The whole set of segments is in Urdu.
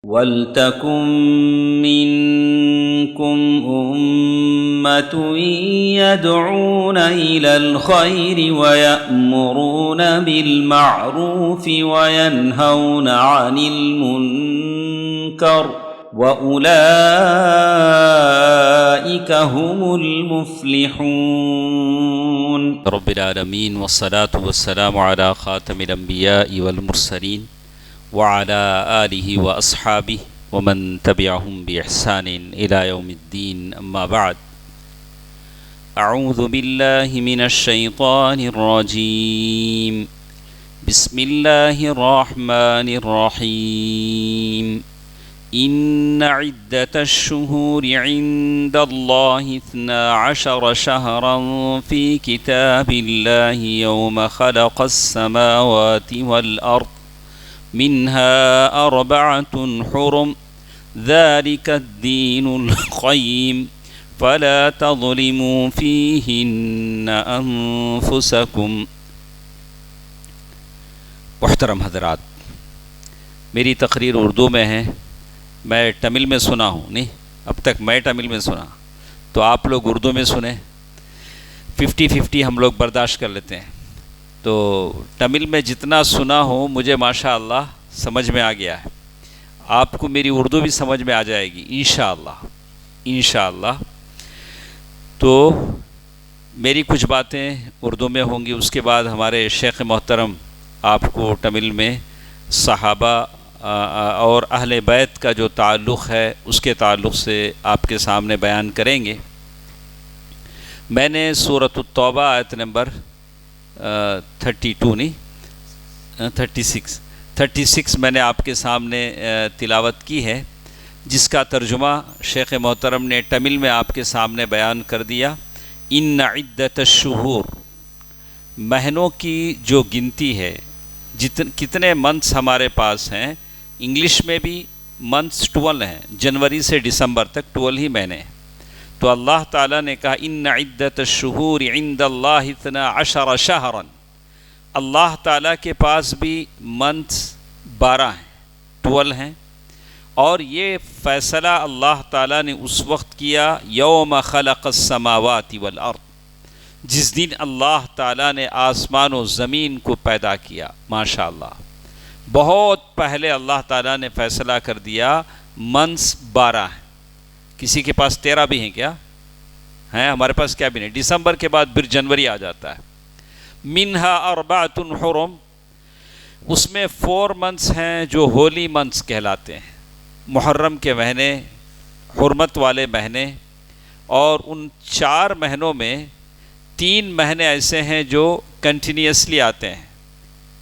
وَلْتَكُن مِّنكُمْ أُمَّةٌ يَدْعُونَ إِلَى الْخَيْرِ وَيَأْمُرُونَ بِالْمَعْرُوفِ وَيَنْهَوْنَ عَنِ الْمُنكَرِ وَأُولَئِكَ هُمُ الْمُفْلِحُونَ رب العالمین والصلاة والسلام على خاتم الانبیاء والمرسلین وعلى آلہ واصحابہ ومن تبعہم بإحسان الى یوم الدین اما بعد اعوذ باللہ من الشیطان الرجیم بسم اللہ الرحمن الرحیم ان عدة الشهور عند الله 12 شهرا في كتاب الله يوم خلق السماوات والأرض منها 4 حرم ذلك الدين القيم فلا تظلموا فيهن أنفسكم. محترم حضرات، میری تقریر اردو میں ہے، میں تمل میں سنا ہوں، نہیں اب تک میں تمل میں سنا، تو آپ لوگ اردو میں سنیں، 50-50 ہم لوگ برداشت کر لیتے ہیں. تو تمل میں جتنا سنا ہو مجھے ماشاءاللہ سمجھ میں آ گیا ہے، آپ کو میری اردو بھی سمجھ میں آ جائے گی انشاءاللہ. تو میری کچھ باتیں اردو میں ہوں گی، اس کے بعد ہمارے شیخ محترم آپ کو تمل میں صحابہ اور اہل بیت کا جو تعلق ہے اس کے تعلق سے آپ کے سامنے بیان کریں گے. میں نے سورۃ التوبہ آیت نمبر 36 میں نے آپ کے سامنے تلاوت کی ہے، جس کا ترجمہ شیخ محترم نے تمل میں آپ کے سامنے بیان کر دیا. ان عدت الشہور، مہینوں کی جو گنتی ہے، کتنے منتھس ہمارے پاس ہیں. انگلش میں بھی منتھس 12 ہیں، جنوری سے دسمبر تک 12 ہی مہینے ہیں. تو اللہ تعالیٰ نے کہا ان عدت الشہور عند اللہ 12 شہرا، اللہ تعالیٰ کے پاس بھی منتھس 12 ہیں، 12 ہیں. اور یہ فیصلہ اللہ تعالیٰ نے اس وقت کیا یوم خلق السماوات والارض، جس دن اللہ تعالیٰ نے آسمان و زمین کو پیدا کیا. ماشاءاللہ، بہت پہلے اللہ تعالیٰ نے فیصلہ کر دیا منتھس 12 ہیں. کسی کے پاس 13 بھی ہیں کیا؟ ہیں، ہمارے پاس کیا بھی نہیں. دسمبر کے بعد پھر جنوری آ جاتا ہے. منہا 4 حرم، اس میں 4 منتھس ہیں جو ہولی منتھس کہلاتے ہیں، محرم کے مہینے، حرمت والے مہینے. اور ان 4 مہینوں میں 3 مہینے ایسے ہیں جو کنٹینیوسلی آتے ہیں،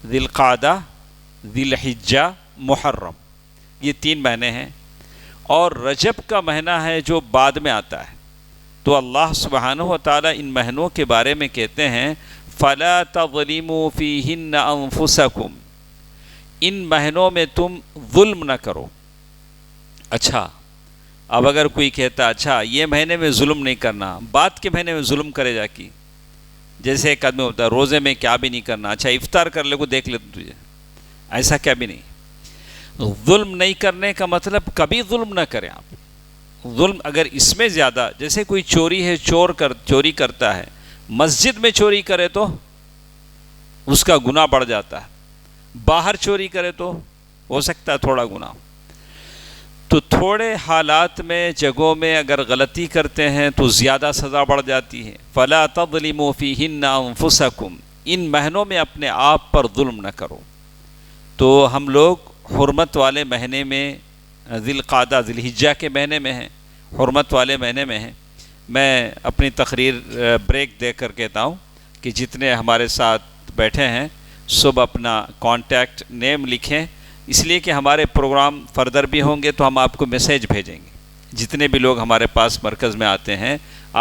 ذی القعدہ، ذی الحجہ، محرم، یہ 3 مہینے ہیں. اور رجب کا مہینہ ہے جو بعد میں آتا ہے. تو اللہ سبحانہ و تعالیٰ ان مہینوں کے بارے میں کہتے ہیں فَلَا تَظْلِمُوا فِيهِنَّ أَنفُسَكُمْ، ان مہینوں میں تم ظلم نہ کرو. اچھا، اب اگر کوئی کہتا اچھا یہ مہینے میں ظلم نہیں کرنا، بعد کے مہینے میں ظلم کرے جا کی، جیسے ایک آدمی ہوتا ہے روزے میں کیا بھی نہیں کرنا، اچھا افطار کر لے کو دیکھ لے تجھے، ایسا کیا بھی نہیں. ظلم نہیں کرنے کا مطلب کبھی ظلم نہ کریں آپ. ظلم اگر اس میں زیادہ، جیسے کوئی چوری ہے، چوری کرتا ہے، مسجد میں چوری کرے تو اس کا گناہ بڑھ جاتا ہے، باہر چوری کرے تو ہو سکتا ہے تھوڑا گناہ. تو تھوڑے حالات میں، جگہوں میں اگر غلطی کرتے ہیں تو زیادہ سزا بڑھ جاتی ہے. فَلَا تَظْلِمُوا فِيهِنَّ أَنفُسَكُمْ، ان مہینوں میں اپنے آپ پر ظلم نہ کرو. تو ہم لوگ حرمت والے مہینے میں، ذی القعدہ، ذی الحجہ کے مہینے میں ہیں، حرمت والے مہینے میں ہیں. میں اپنی تقریر بریک دے کر کہتا ہوں کہ جتنے ہمارے ساتھ بیٹھے ہیں سب اپنا کانٹیکٹ نیم لکھیں، اس لیے کہ ہمارے پروگرام فردر بھی ہوں گے تو ہم آپ کو میسیج بھیجیں گے. جتنے بھی لوگ ہمارے پاس مرکز میں آتے ہیں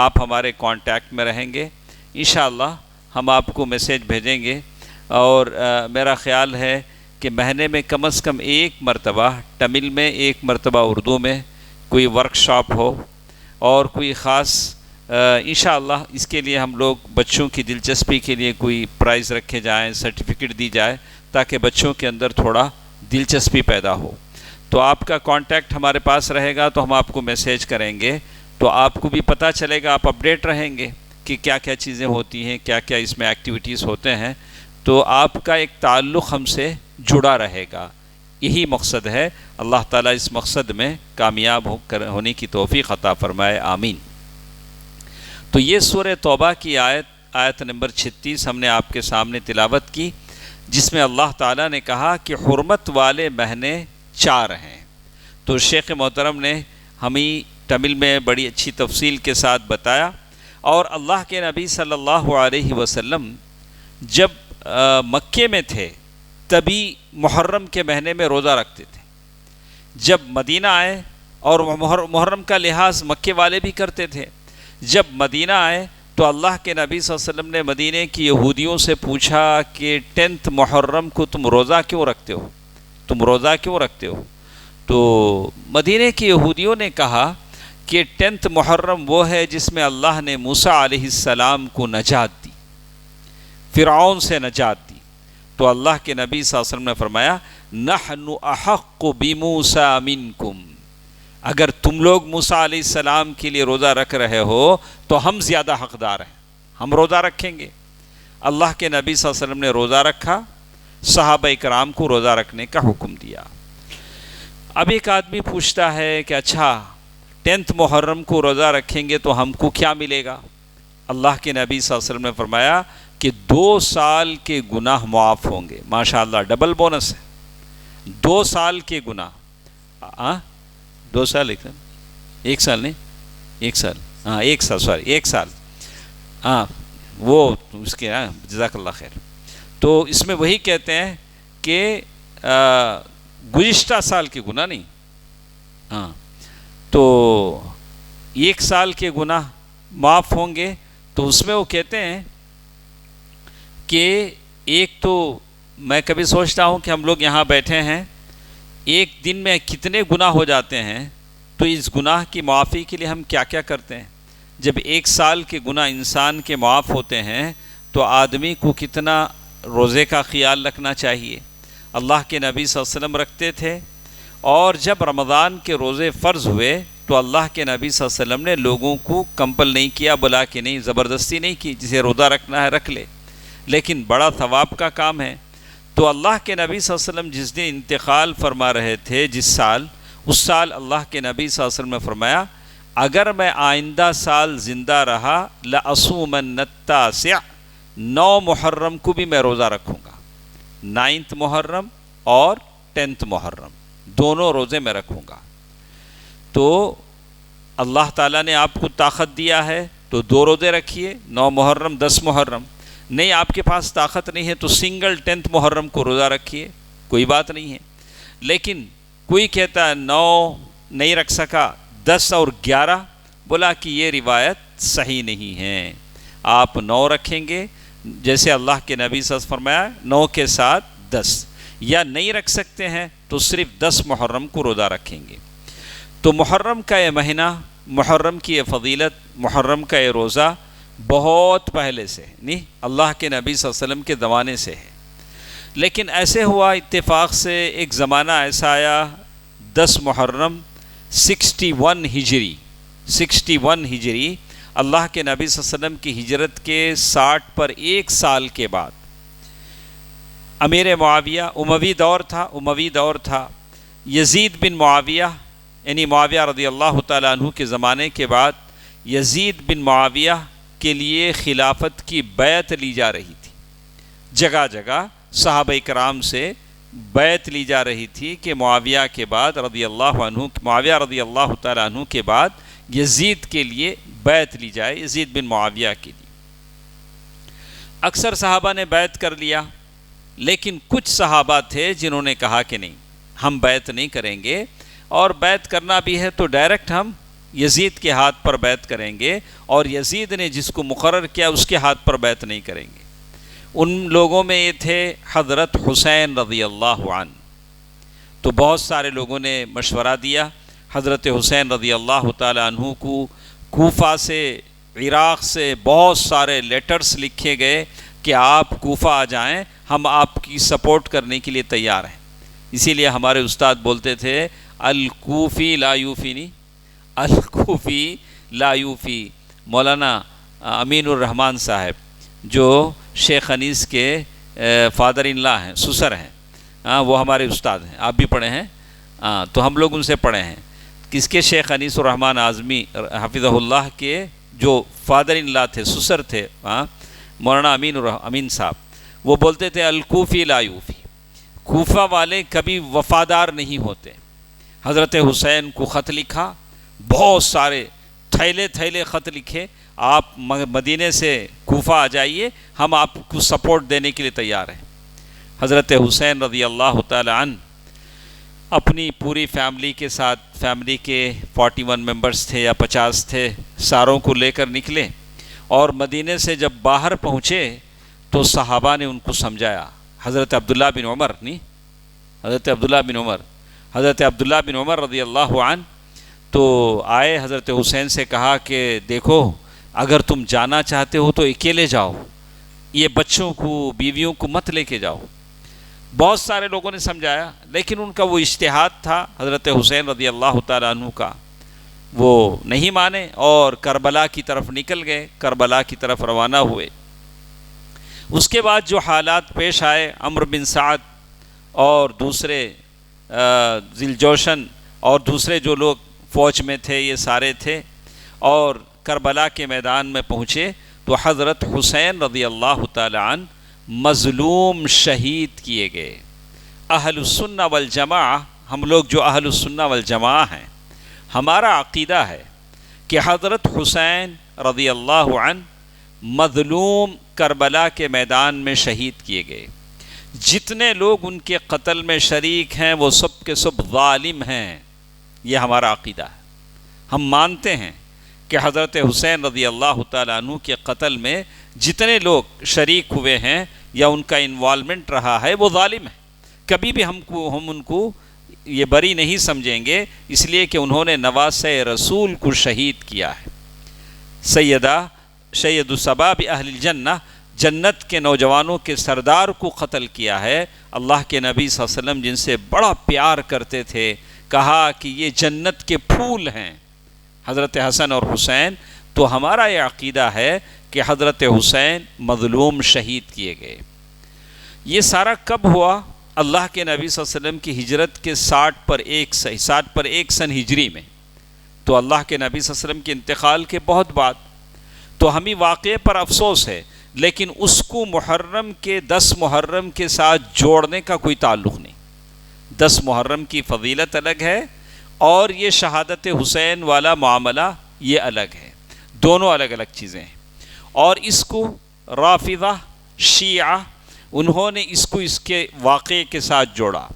آپ ہمارے کانٹیکٹ میں رہیں گے، انشاءاللہ ہم آپ کو میسیج بھیجیں گے. اور میرا خیال ہے کہ مہینے میں کم از کم 1 مرتبہ تمل میں، 1 مرتبہ اردو میں کوئی ورکشاپ ہو، اور کوئی خاص انشاءاللہ اس کے لیے ہم لوگ بچوں کی دلچسپی کے لیے کوئی پرائز رکھے جائیں، سرٹیفکیٹ دی جائے، تاکہ بچوں کے اندر تھوڑا دلچسپی پیدا ہو. تو تو آپ کا کانٹیکٹ ہمارے پاس رہے گا تو ہم آپ کو میسیج کریں گے، تو آپ کو بھی پتہ چلے گا، آپ اپڈیٹ رہیں گے کہ کیا کیا چیزیں ہوتی ہیں، کیا کیا اس میں ایکٹیویٹیز ہوتے ہیں، تو آپ کا ایک تعلق ہم سے جڑا رہے گا۔ یہی مقصد ہے۔ اللہ تعالیٰ اس مقصد میں کامیاب ہونے کی توفیق عطا فرمائے، آمین۔ تو یہ سورہ توبہ کی آیت نمبر 36 ہم نے آپ کے سامنے تلاوت کی، جس میں اللہ تعالیٰ نے کہا کہ حرمت والے مہینے 4 ہیں۔ تو شیخ محترم نے ہمیں تمل میں بڑی اچھی تفصیل کے ساتھ بتایا، اور اللہ کے نبی صلی اللہ علیہ وسلم جب مکے میں تھے تبھی محرم کے مہینے میں روزہ رکھتے تھے۔ جب مدینہ آئے، اور محرم کا لحاظ مکے والے بھی کرتے تھے، جب مدینہ آئے تو اللہ کے نبی صلی اللہ علیہ وسلم نے مدینے کی یہودیوں سے پوچھا کہ 10 محرم کو تم روزہ کیوں رکھتے ہو؟ تم روزہ کیوں رکھتے ہو؟ تو مدینے کے یہودیوں نے کہا کہ 10 محرم وہ ہے جس میں اللہ نے موسیٰ علیہ السلام کو نجات دی، فرعون سے نجات دی۔ تو اللہ کے نبی صلی اللہ علیہ وسلم نے فرمایا نحن احق بموسیٰ منکم، اگر تم لوگ موسیٰ علیہ السلام کے لیے روزہ رکھ رہے ہو تو ہم زیادہ حقدار ہیں، ہم روزہ رکھیں گے۔ اللہ کے نبی صلی اللہ علیہ وسلم نے روزہ رکھا، صحابہ کرام کو روزہ رکھنے کا حکم دیا۔ اب ایک آدمی پوچھتا ہے کہ اچھا 10 محرم کو روزہ رکھیں گے تو ہم کو کیا ملے گا؟ اللہ کے نبی صلی اللہ علیہ وسلم نے فرمایا کہ 2 سال کے گناہ معاف ہوں گے۔ ماشاءاللہ، ڈبل بونس ہے، 2 سال کے گناہ۔ 2 سال، 1 سال نہیں، 1 سال، ہاں 1 سال، سوری 1 سال، ہاں وہ اس کے، جزاک اللہ خیر۔ تو اس میں وہی کہتے ہیں کہ گزشتہ سال کے گناہ نہیں، ہاں تو 1 سال کے گناہ معاف ہوں گے۔ تو اس میں وہ کہتے ہیں کہ ایک تو میں کبھی سوچتا ہوں کہ ہم لوگ یہاں بیٹھے ہیں، ایک دن میں کتنے گناہ ہو جاتے ہیں، تو اس گناہ کی معافی کے لیے ہم کیا کیا کرتے ہیں۔ جب 1 سال کے گناہ انسان کے معاف ہوتے ہیں تو آدمی کو کتنا روزے کا خیال رکھنا چاہیے۔ اللہ کے نبی صلی اللہ علیہ وسلم رکھتے تھے، اور جب رمضان کے روزے فرض ہوئے تو اللہ کے نبی صلی اللہ علیہ وسلم نے لوگوں کو کمپل نہیں کیا، بلا کے نہیں، زبردستی نہیں کی، جسے روزہ رکھنا ہے رکھ لے، لیکن بڑا ثواب کا کام ہے۔ تو اللہ کے نبی صلی اللہ علیہ وسلم جس دن انتقال فرما رہے تھے، جس سال، اس سال اللہ کے نبی صلی اللہ علیہ وسلم نے فرمایا اگر میں آئندہ سال زندہ رہا لأصومن التاسع، 9 محرم کو بھی میں روزہ رکھوں گا، 9 محرم اور 10 محرم دونوں روزے میں رکھوں گا۔ تو اللہ تعالیٰ نے آپ کو طاقت دیا ہے تو 2 روزے رکھیے، 9 محرم 10 محرم۔ نہیں آپ کے پاس طاقت نہیں ہے تو سنگل 10 محرم کو روزہ رکھیے، کوئی بات نہیں ہے۔ لیکن کوئی کہتا ہے 9 نہیں رکھ سکا، 10 اور 11، بولا کہ یہ روایت صحیح نہیں ہے، آپ 9 رکھیں گے جیسے اللہ کے نبی صلی اللہ علیہ وسلم فرمایا 9 کے ساتھ 10، یا نہیں رکھ سکتے ہیں تو صرف 10 محرم کو روزہ رکھیں گے۔ تو محرم کا یہ مہینہ، محرم کی یہ فضیلت، محرم کا یہ روزہ بہت پہلے سے نہیں، اللہ کے نبی صلی اللہ علیہ وسلم کے زمانے سے ہے۔ لیکن ایسے ہوا اتفاق سے ایک زمانہ ایسا آیا 10 محرم 61 ہجری، 61 ہجری، اللہ کے نبی صلی اللہ علیہ وسلم کی ہجرت کے 60 پر 1 سال کے بعد امیر معاویہ، اموی دور تھا، یزید بن معاویہ، یعنی معاویہ رضی اللہ تعالیٰ عنہ کے زمانے کے بعد یزید بن معاویہ کے لیے خلافت کی بیعت لی جا رہی تھی، جگہ جگہ صحابہ کرام سے بیعت لی جا رہی تھی کہ معاویہ کے بعد معاویہ رضی اللہ تعالیٰ عنہ کے بعد یزید کے لیے بیعت لی جائے، یزید بن معاویہ کے لیے۔ اکثر صحابہ نے بیعت کر لیا، لیکن کچھ صحابہ تھے جنہوں نے کہا کہ نہیں، ہم بیعت نہیں کریں گے، اور بیعت کرنا بھی ہے تو ڈائریکٹ ہم یزید کے ہاتھ پر بیعت کریں گے، اور یزید نے جس کو مقرر کیا اس کے ہاتھ پر بیعت نہیں کریں گے۔ ان لوگوں میں یہ تھے حضرت حسین رضی اللہ عنہ۔ تو بہت سارے لوگوں نے مشورہ دیا، حضرت حسین رضی اللہ تعالی عنہ کو کوفہ سے، عراق سے بہت سارے لیٹرز لکھے گئے کہ آپ کوفہ آ جائیں، ہم آپ کی سپورٹ کرنے کے لیے تیار ہیں۔ اسی لیے ہمارے استاد بولتے تھے الکوفی لا یوفی نہیں، الکوفی لا یوفی، مولانا امین الرحمن صاحب جو شیخ انیس کے فادر ان لا ہیں، سسر ہیں، وہ ہمارے استاد ہیں، آپ بھی پڑھے ہیں، تو ہم لوگ ان سے پڑھے ہیں۔ کس کے؟ شیخ انیس الرحمن اعظمی حفظہ اللہ کے جو فادر ان لا تھے، سسر تھے، مولانا امین صاحب، وہ بولتے تھے الکوفی لا یوفی، کوفہ والے کبھی وفادار نہیں ہوتے۔ حضرت حسین کو خط لکھا، بہت سارے تھیلے تھیلے خط لکھے، آپ مدینے سے کوفہ آ جائیے، ہم آپ کو سپورٹ دینے کے لیے تیار ہیں۔ حضرت حسین رضی اللہ تعالی عنہ اپنی پوری فیملی کے ساتھ، فیملی کے 41 ممبرز تھے یا 50 تھے، ساروں کو لے کر نکلے، اور مدینے سے جب باہر پہنچے تو صحابہ نے ان کو سمجھایا۔ حضرت عبداللہ بن عمر نہیں، حضرت عبداللہ بن عمر رضی اللہ عنہ تو آئے، حضرت حسین سے کہا کہ دیکھو اگر تم جانا چاہتے ہو تو اکیلے جاؤ، یہ بچوں کو بیویوں کو مت لے کے جاؤ۔ بہت سارے لوگوں نے سمجھایا، لیکن ان کا وہ اجتہاد تھا حضرت حسین رضی اللہ تعالیٰ عنہ کا، وہ نہیں مانے اور کربلا کی طرف نکل گئے، کربلا کی طرف روانہ ہوئے۔ اس کے بعد جو حالات پیش آئے، عمرو بن سعد اور دوسرے ذی الجوشن اور دوسرے جو لوگ فوج میں تھے، یہ سارے تھے، اور کربلا کے میدان میں پہنچے تو حضرت حسین رضی اللہ تعالی عنہ مظلوم شہید کیے گئے۔ اہل السنہ والجماعہ، ہم لوگ جو اہل السنہ والجماعہ ہیں، ہمارا عقیدہ ہے کہ حضرت حسین رضی اللہ عنہ مظلوم کربلا کے میدان میں شہید کیے گئے۔ جتنے لوگ ان کے قتل میں شریک ہیں وہ سب کے سب ظالم ہیں، یہ ہمارا عقیدہ ہے۔ ہم مانتے ہیں کہ حضرت حسین رضی اللہ تعالیٰ عنہ کے قتل میں جتنے لوگ شریک ہوئے ہیں یا ان کا انوالومنٹ رہا ہے وہ ظالم ہے۔ کبھی بھی ہم ان کو یہ بری نہیں سمجھیں گے، اس لیے کہ انہوں نے نواسۂ رسول کو شہید کیا ہے۔ سید الشباب اہل الجنہ، جنت کے نوجوانوں کے سردار کو قتل کیا ہے۔ اللہ کے نبی صلی اللہ علیہ وسلم جن سے بڑا پیار کرتے تھے، کہا کہ یہ جنت کے پھول ہیں، حضرت حسن اور حسین۔ تو ہمارا یہ عقیدہ ہے کہ حضرت حسین مظلوم شہید کیے گئے۔ یہ سارا کب ہوا؟ اللہ کے نبی صلی اللہ علیہ وسلم کی ہجرت کے 60 پر ایک سن ہجری میں، تو اللہ کے نبی صلی اللہ علیہ وسلم کے انتقال کے بہت بعد۔ تو ہمیں واقعے پر افسوس ہے، لیکن اس کو محرم کے 10 محرم کے ساتھ جوڑنے کا کوئی تعلق نہیں۔ 10 محرم کی فضیلت الگ ہے اور یہ شہادت حسین والا معاملہ یہ الگ ہے، دونوں الگ الگ چیزیں ہیں۔ اور اس کو رافضہ، شیعہ، انہوں نے اس کو اس کے واقعے کے ساتھ جوڑا۔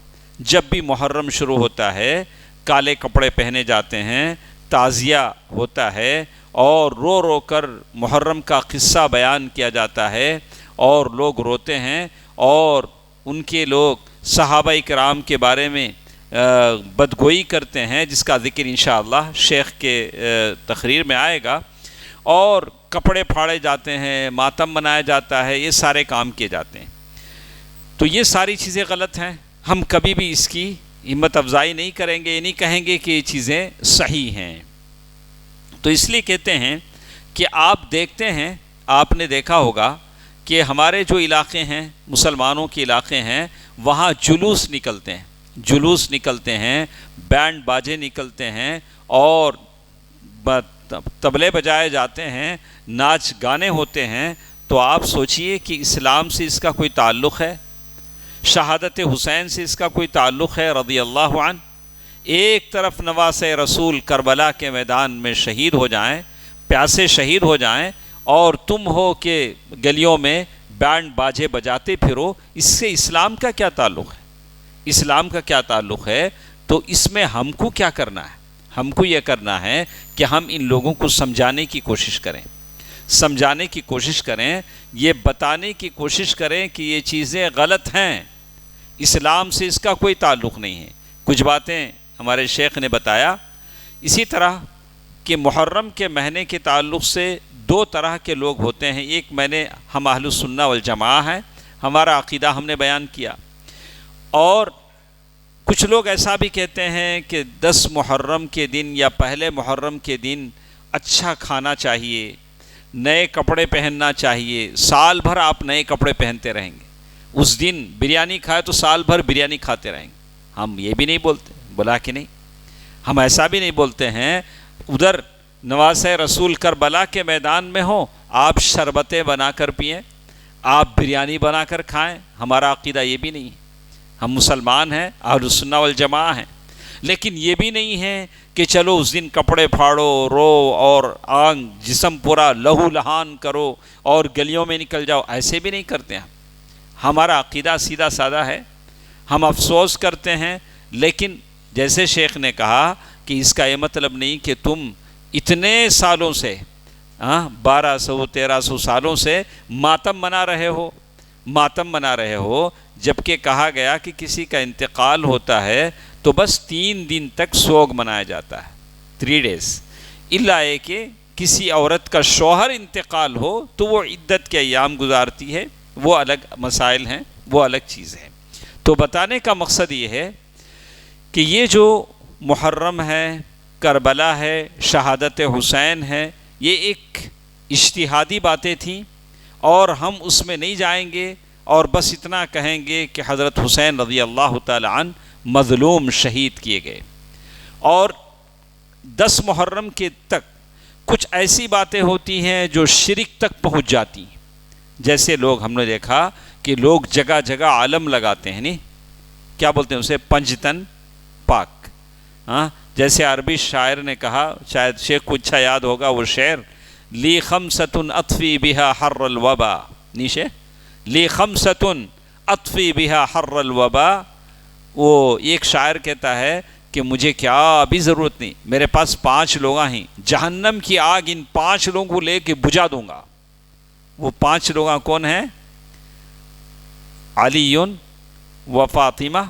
جب بھی محرم شروع ہوتا ہے، کالے کپڑے پہنے جاتے ہیں، تعزیہ ہوتا ہے اور رو رو کر محرم کا قصہ بیان کیا جاتا ہے اور لوگ روتے ہیں، اور ان کے لوگ صحابہ کرام کے بارے میں بدگوئی کرتے ہیں، جس کا ذکر انشاءاللہ شیخ کے تقریر میں آئے گا، اور کپڑے پھاڑے جاتے ہیں، ماتم منایا جاتا ہے، یہ سارے کام کیے جاتے ہیں۔ تو یہ ساری چیزیں غلط ہیں، ہم کبھی بھی اس کی ہمت افزائی نہیں کریں گے، یہ نہیں کہیں گے کہ یہ چیزیں صحیح ہیں۔ تو اس لیے کہتے ہیں کہ آپ دیکھتے ہیں، آپ نے دیکھا ہوگا کہ ہمارے جو علاقے ہیں، مسلمانوں کے علاقے ہیں، وہاں جلوس نکلتے ہیں، بینڈ باجے نکلتے ہیں، اور طبلے بجائے جاتے ہیں، ناچ گانے ہوتے ہیں۔ تو آپ سوچئے کہ اسلام سے اس کا کوئی تعلق ہے؟ شہادت حسین سے اس کا کوئی تعلق ہے رضی اللہ عنہ؟ ایک طرف نواسۂ رسول کربلا کے میدان میں شہید ہو جائیں، پیاسے شہید ہو جائیں، اور تم ہو کہ گلیوں میں بینڈ باجے بجاتے پھرو، اس سے اسلام کا کیا تعلق ہے؟ اسلام کا کیا تعلق ہے؟ تو اس میں ہم کو کیا کرنا ہے؟ ہم کو یہ کرنا ہے کہ ہم ان لوگوں کو سمجھانے کی کوشش کریں، یہ بتانے کی کوشش کریں کہ یہ چیزیں غلط ہیں، اسلام سے اس کا کوئی تعلق نہیں ہے۔ کچھ باتیں ہمارے شیخ نے بتایا۔ اسی طرح کہ محرم کے مہینے کے تعلق سے 2 طرح کے لوگ ہوتے ہیں۔ ایک ہم اہل السنہ والجماعہ ہیں، ہمارا عقیدہ ہم نے بیان کیا، اور کچھ لوگ ایسا بھی کہتے ہیں کہ 10 محرم کے دن یا پہلے محرم کے دن اچھا کھانا چاہیے، نئے کپڑے پہننا چاہیے، سال بھر آپ نئے کپڑے پہنتے رہیں گے، اس دن بریانی کھائے تو سال بھر بریانی کھاتے رہیں گے۔ ہم یہ بھی نہیں بولتے، بولا کہ نہیں، ہم ایسا بھی نہیں بولتے ہیں۔ ادھر نواسہ رسول کربلا کے میدان میں ہو، آپ شربتیں بنا کر پئیں، آپ بریانی بنا کر کھائیں، ہمارا عقیدہ یہ بھی نہیں ہے۔ ہم مسلمان ہیں، اہل السنہ والجماعہ ہیں، لیکن یہ بھی نہیں ہے کہ چلو اس دن کپڑے پھاڑو، رو اور آنگ جسم پورا لہو لہان کرو اور گلیوں میں نکل جاؤ، ایسے بھی نہیں کرتے ہیں۔ ہمارا عقیدہ سیدھا سادہ ہے۔ ہم افسوس کرتے ہیں، لیکن جیسے شیخ نے کہا کہ اس کا یہ مطلب نہیں کہ تم اتنے سالوں سے 1200-1300 سالوں سے ماتم منا رہے ہو، جبکہ کہا گیا کہ کسی کا انتقال ہوتا ہے تو بس 3 دن تک سوگ منایا جاتا ہے، 3 days، الا یہ کہ کسی عورت کا شوہر انتقال ہو تو وہ عدت کے ایام گزارتی ہے، وہ الگ مسائل ہیں، وہ الگ چیز ہے۔ تو بتانے کا مقصد یہ ہے کہ یہ جو محرم ہے، کربلا ہے، شہادت حسین ہے، یہ ایک اجتہادی باتیں تھیں، اور ہم اس میں نہیں جائیں گے اور بس اتنا کہیں گے کہ حضرت حسین رضی اللہ تعالی عنہ مظلوم شہید کیے گئے۔ اور 10 محرم کے تک کچھ ایسی باتیں ہوتی ہیں جو شرک تک پہنچ جاتی ہیں، جیسے لوگ، ہم نے دیکھا کہ لوگ جگہ جگہ عالم لگاتے ہیں، نہیں کیا بولتے ہیں اسے، پنجتن پاک، جیسے عربی شاعر نے کہا، شاید شیخ کو اچھا یاد ہوگا وہ شعر، لی خمسۃ اطفی بہا حر الوبا، نیشے لی خمسۃ اطفی بہا حر الوبا۔ وہ ایک شاعر کہتا ہے کہ مجھے کیا ابھی ضرورت نہیں، میرے پاس 5 لوگ ہیں، جہنم کی آگ ان 5 لوگوں کو لے کے بجھا دوں گا۔ وہ 5 لوگ کون ہیں؟ علی و فاطمہ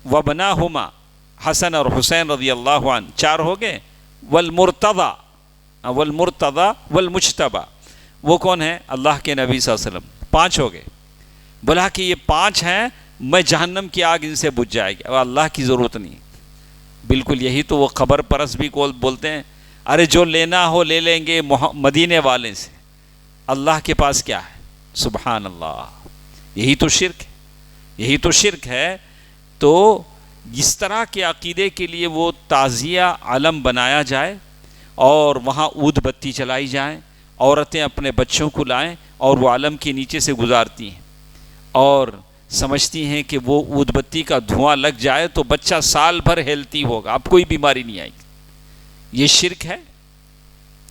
و بناہما، حسن اور حسین رضی اللہ عنہ، 4 ہو گئے، والمرتضی والمجتبی، وہ کون ہیں؟ اللہ کے نبی صلی اللہ علیہ وسلم، 5 ہو گئے۔ بولا کہ یہ 5 ہیں، میں جہنم کی آگ ان سے بجھ جائے گی، اور اللہ کی ضرورت نہیں۔ بالکل یہی تو وہ خبر پرست بھی بولتے ہیں، ارے جو لینا ہو لے لیں گے مدینے والے سے، اللہ کے پاس کیا ہے؟ سبحان اللہ، یہی تو شرک ہے۔ تو اس طرح کے عقیدے کے لیے وہ تعزیہ علم بنایا جائے اور وہاں عود بتی چلائی جائیں، عورتیں اپنے بچوں کو لائیں اور وہ علم کے نیچے سے گزارتی ہیں اور سمجھتی ہیں کہ وہ عود بتی کا دھواں لگ جائے تو بچہ سال بھر ہیلتھی ہوگا، اب کوئی بیماری نہیں آئے گی۔ یہ شرک ہے،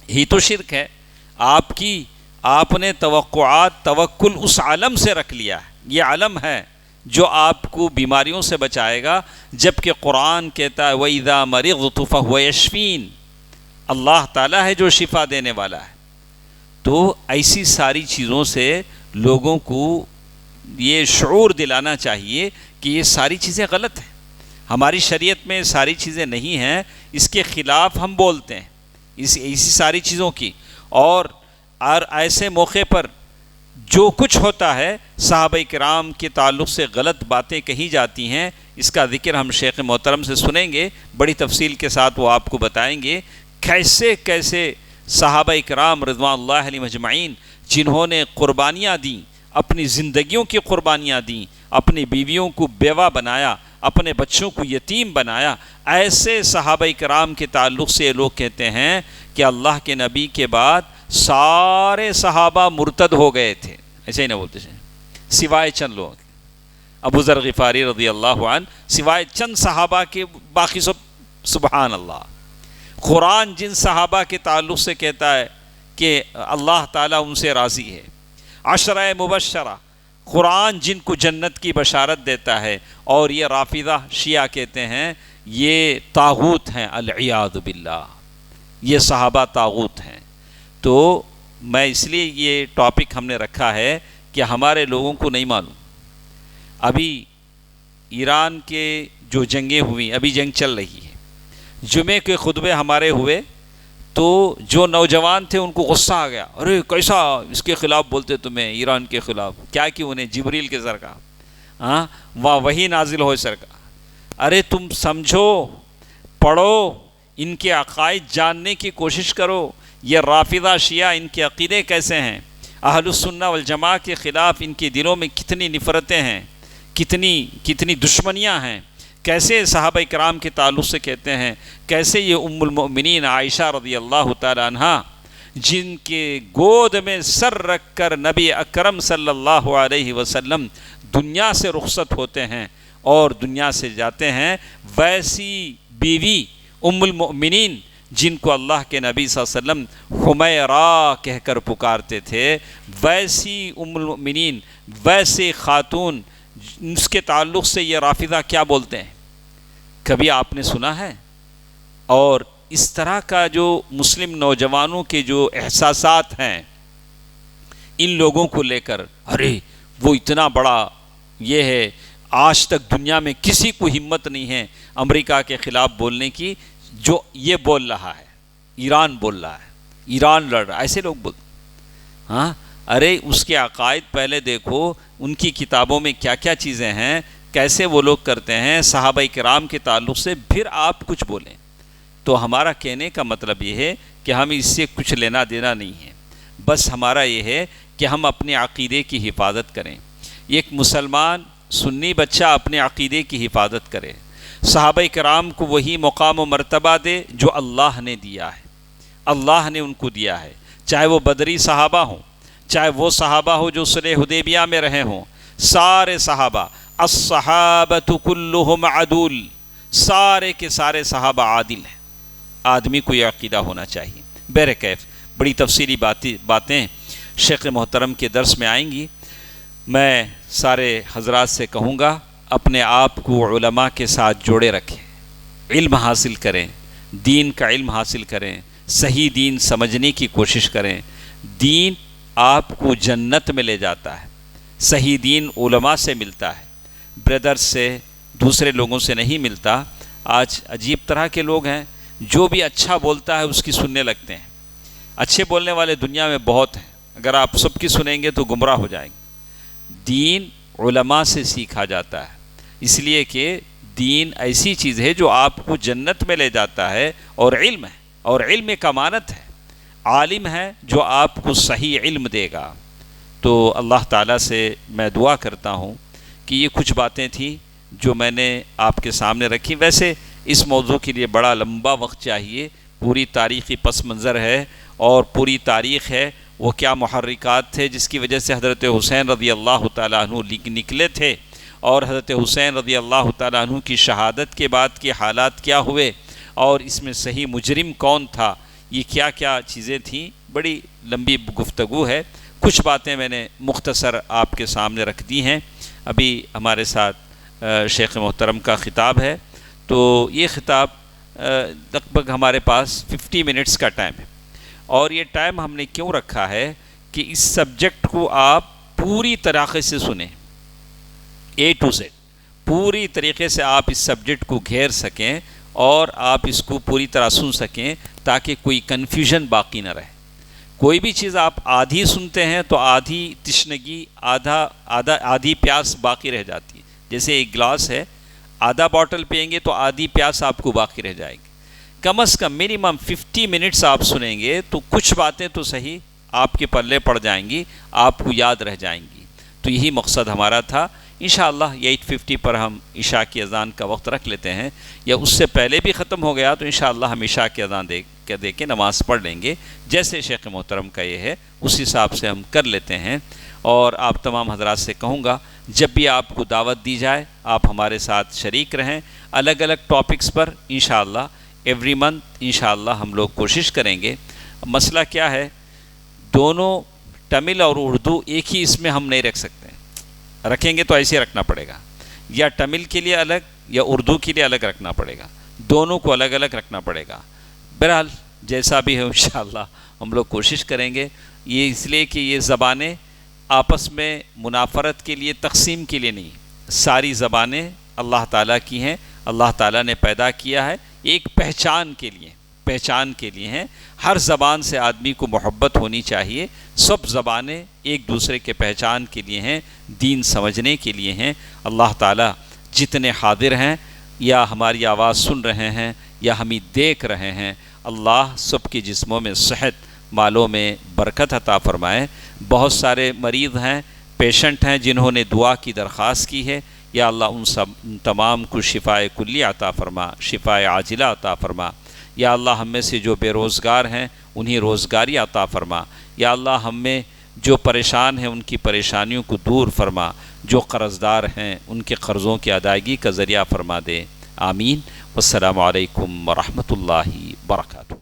یہی تو شرک ہے۔ آپ نے توکل اس علم سے رکھ لیا ہے، یہ علم ہے جو آپ کو بیماریوں سے بچائے گا، جبکہ قرآن کہتا ہے وَإِذَا مَرِضْتُ فَهُوَ يَشْفِينِ، اللہ تعالیٰ ہے جو شفا دینے والا ہے۔ تو ایسی ساری چیزوں سے لوگوں کو یہ شعور دلانا چاہیے کہ یہ ساری چیزیں غلط ہیں، ہماری شریعت میں ساری چیزیں نہیں ہیں، اس کے خلاف ہم بولتے ہیں اسی ساری چیزوں کی۔ اور ایسے موقع پر جو کچھ ہوتا ہے، صحابہ کرام کے تعلق سے غلط باتیں کہی جاتی ہیں، اس کا ذکر ہم شیخ محترم سے سنیں گے، بڑی تفصیل کے ساتھ وہ آپ کو بتائیں گے کیسے کیسے صحابہ کرام رضوان اللہ علیہم اجمعین جنہوں نے قربانیاں دیں، اپنی زندگیوں کی قربانیاں دیں، اپنی بیویوں کو بیوہ بنایا، اپنے بچوں کو یتیم بنایا، ایسے صحابہ کرام کے تعلق سے یہ لوگ کہتے ہیں کہ اللہ کے نبی کے بعد سارے صحابہ مرتد ہو گئے تھے، ایسے ہی نہ بولتے ہیں، سوائے چند لوگ، ابو ذر غفاری رضی اللہ عنہ سوائے چند صحابہ کے باقی سب سبحان اللہ۔ قرآن جن صحابہ کے تعلق سے کہتا ہے کہ اللہ تعالیٰ ان سے راضی ہے، 10 مبشرہ، قرآن جن کو جنت کی بشارت دیتا ہے، اور یہ رافضہ شیعہ کہتے ہیں یہ طاغوت ہیں، العیاذ باللہ، یہ صحابہ طاغوت ہیں۔ تو میں اس لیے یہ ٹاپک ہم نے رکھا ہے کہ ہمارے لوگوں کو نہیں معلوم۔ ابھی ایران کے جو جنگیں ہوئی، ابھی جنگ چل رہی ہے، جمعے کے خطبے ہمارے ہوئے تو جو نوجوان تھے ان کو غصہ آ گیا، ارے کیسا اس کے خلاف بولتے تمہیں، ایران کے خلاف، کیا کہ انہیں جبریل کے ذر کا ہاں وہاں وہی نازل ہو سرکار. ارے تم سمجھو، پڑھو، ان کے عقائد جاننے کی کوشش کرو. یہ رافضہ شیعہ ان کے عقیدے کیسے ہیں، اہل السنہ والجماعہ کے خلاف ان کے دلوں میں کتنی نفرتیں ہیں، کتنی دشمنیاں ہیں، کیسے صحابہ کرام کے تعلق سے کہتے ہیں، کیسے یہ ام المؤمنین عائشہ رضی اللہ تعالی عنہا جن کے گود میں سر رکھ کر نبی اکرم صلی اللہ علیہ وسلم دنیا سے رخصت ہوتے ہیں اور دنیا سے جاتے ہیں، ویسی بیوی ام المؤمنین جن کو اللہ کے نبی صلی اللہ علیہ وسلم حمیرہ کہہ کر پکارتے تھے، ویسی ام المؤمنین، ویسے خاتون، اس کے تعلق سے یہ رافضہ کیا بولتے ہیں، کبھی آپ نے سنا ہے؟ اور اس طرح کا جو مسلم نوجوانوں کے جو احساسات ہیں ان لوگوں کو لے کر، ارے وہ اتنا بڑا یہ ہے، آج تک دنیا میں کسی کو ہمت نہیں ہے امریکہ کے خلاف بولنے کی جو یہ بول رہا ہے، ایران بول رہا ہے، ایران لڑ رہا ہے، ایسے لوگ بولتے. ہاں ارے اس کے عقائد پہلے دیکھو، ان کی کتابوں میں کیا کیا چیزیں ہیں، کیسے وہ لوگ کرتے ہیں صحابہ کرام کے تعلق سے، پھر آپ کچھ بولیں. تو ہمارا کہنے کا مطلب یہ ہے کہ ہم اس سے کچھ لینا دینا نہیں ہے، بس ہمارا یہ ہے کہ ہم اپنے عقیدے کی حفاظت کریں. ایک مسلمان سنی بچہ اپنے عقیدے کی حفاظت کرے، صحابہ کرام کو وہی مقام و مرتبہ دے جو اللہ نے دیا ہے، اللہ نے ان کو دیا ہے، چاہے وہ بدری صحابہ ہوں، چاہے وہ صحابہ ہو جو صلح حدیبیہ میں رہے ہوں، سارے صحابہ، الصحابۃ کلہم عدول، سارے کے سارے صحابہ عادل ہیں. آدمی کو یہ عقیدہ ہونا چاہیے. بہرکیف بڑی تفصیلی باتیں شیخ محترم کے درس میں آئیں گی. میں سارے حضرات سے کہوں گا اپنے آپ کو علماء کے ساتھ جوڑے رکھیں، علم حاصل کریں، دین کا علم حاصل کریں، صحیح دین سمجھنے کی کوشش کریں. دین آپ کو جنت میں لے جاتا ہے، صحیح دین علماء سے ملتا ہے، بردرز سے، دوسرے لوگوں سے نہیں ملتا. آج عجیب طرح کے لوگ ہیں، جو بھی اچھا بولتا ہے اس کی سننے لگتے ہیں. اچھے بولنے والے دنیا میں بہت ہیں، اگر آپ سب کی سنیں گے تو گمراہ ہو جائیں گے. دین علماء سے سیکھا جاتا ہے، اس لیے کہ دین ایسی چیز ہے جو آپ کو جنت میں لے جاتا ہے، اور علم ہے، اور علم ایک امانت ہے. عالم ہے جو آپ کو صحیح علم دے گا. تو اللہ تعالیٰ سے میں دعا کرتا ہوں کہ یہ کچھ باتیں تھیں جو میں نے آپ کے سامنے رکھی. ویسے اس موضوع کے لیے بڑا لمبا وقت چاہیے، پوری تاریخی پس منظر ہے اور پوری تاریخ ہے، وہ کیا محرکات تھے جس کی وجہ سے حضرت حسین رضی اللہ تعالیٰ عنہ نکلے تھے، اور حضرت حسین رضی اللہ تعالیٰ عنہ کی شہادت کے بعد کے حالات کیا ہوئے، اور اس میں صحیح مجرم کون تھا، یہ کیا کیا چیزیں تھیں. بڑی لمبی گفتگو ہے، کچھ باتیں میں نے مختصر آپ کے سامنے رکھ دی ہیں. ابھی ہمارے ساتھ شیخ محترم کا خطاب ہے، تو یہ خطاب لگ بھگ ہمارے پاس 50 منٹس کا ٹائم ہے. اور یہ ٹائم ہم نے کیوں رکھا ہے کہ اس سبجیکٹ کو آپ پوری طریقے سے سنیں، A to Z پوری طریقے سے آپ اس سبجیکٹ کو گھیر سکیں اور آپ اس کو پوری طرح سن سکیں تاکہ کوئی کنفیوژن باقی نہ رہے. کوئی بھی چیز آپ آدھی سنتے ہیں تو آدھی تشنگی، آدھی پیاس باقی رہ جاتی ہے. جیسے ایک گلاس ہے، آدھا باٹل پئیں گے تو آدھی پیاس آپ کو باقی رہ جائے گی. کم از کم منیمم 50 منٹس آپ سنیں گے تو کچھ باتیں تو صحیح آپ کے پلے پڑ جائیں گی، آپ کو یاد رہ جائیں گی. تو یہی مقصد ہمارا تھا. انشاءاللہ 8:50 پر ہم عشاء کی اذان کا وقت رکھ لیتے ہیں، یا اس سے پہلے بھی ختم ہو گیا تو انشاءاللہ ہم عشاء کی اذان دے کے نماز پڑھ لیں گے. جیسے شیخ محترم کا یہ ہے اس حساب سے ہم کر لیتے ہیں. اور آپ تمام حضرات سے کہوں گا جب بھی آپ کو دعوت دی جائے آپ ہمارے ساتھ شریک رہیں، الگ الگ ٹاپکس پر انشاءاللہ ایوری منتھ انشاءاللہ ہم لوگ کوشش کریں گے. مسئلہ کیا ہے، دونوں تمل اور اردو ایک ہی اس میں ہم نہیں رکھ سکتے. رکھیں گے تو ایسے رکھنا پڑے گا، یا تمل کے لیے الگ یا اردو کے لیے الگ رکھنا پڑے گا، دونوں کو الگ الگ رکھنا پڑے گا. بہرحال جیسا بھی ہو انشاءاللہ ہم لوگ کوشش کریں گے. یہ اس لیے کہ یہ زبانیں آپس میں منافرت کے لیے، تقسیم کے لیے نہیں، ساری زبانیں اللہ تعالیٰ کی ہیں، اللہ تعالیٰ نے پیدا کیا ہے ایک پہچان کے لیے. پہچان کے لیے ہیں۔ ہر زبان سے آدمی کو محبت ہونی چاہیے، سب زبانیں ایک دوسرے کے پہچان کے لیے ہیں، دین سمجھنے کے لیے ہیں۔ اللہ تعالیٰ جتنے حاضر ہیں یا ہماری آواز سن رہے ہیں یا ہمیں دیکھ رہے ہیں، اللہ سب کے جسموں میں صحت، مالوں میں برکت عطا فرمائے۔ بہت سارے مریض ہیں، پیشنٹ ہیں جنہوں نے دعا کی درخواست کی ہے، یا اللہ ان تمام کو شفائے کلی عطا فرما، شفائے عاجلہ عطا فرما۔ یا اللہ ہم میں سے جو بے روزگار ہیں انہیں روزگاری عطا فرما۔ یا اللہ ہم میں جو پریشان ہیں ان کی پریشانیوں کو دور فرما، جو قرض دار ہیں ان کے قرضوں کی ادائیگی کا ذریعہ فرما دے۔ آمین۔ والسلام علیکم ورحمۃ اللہ وبرکاتہ۔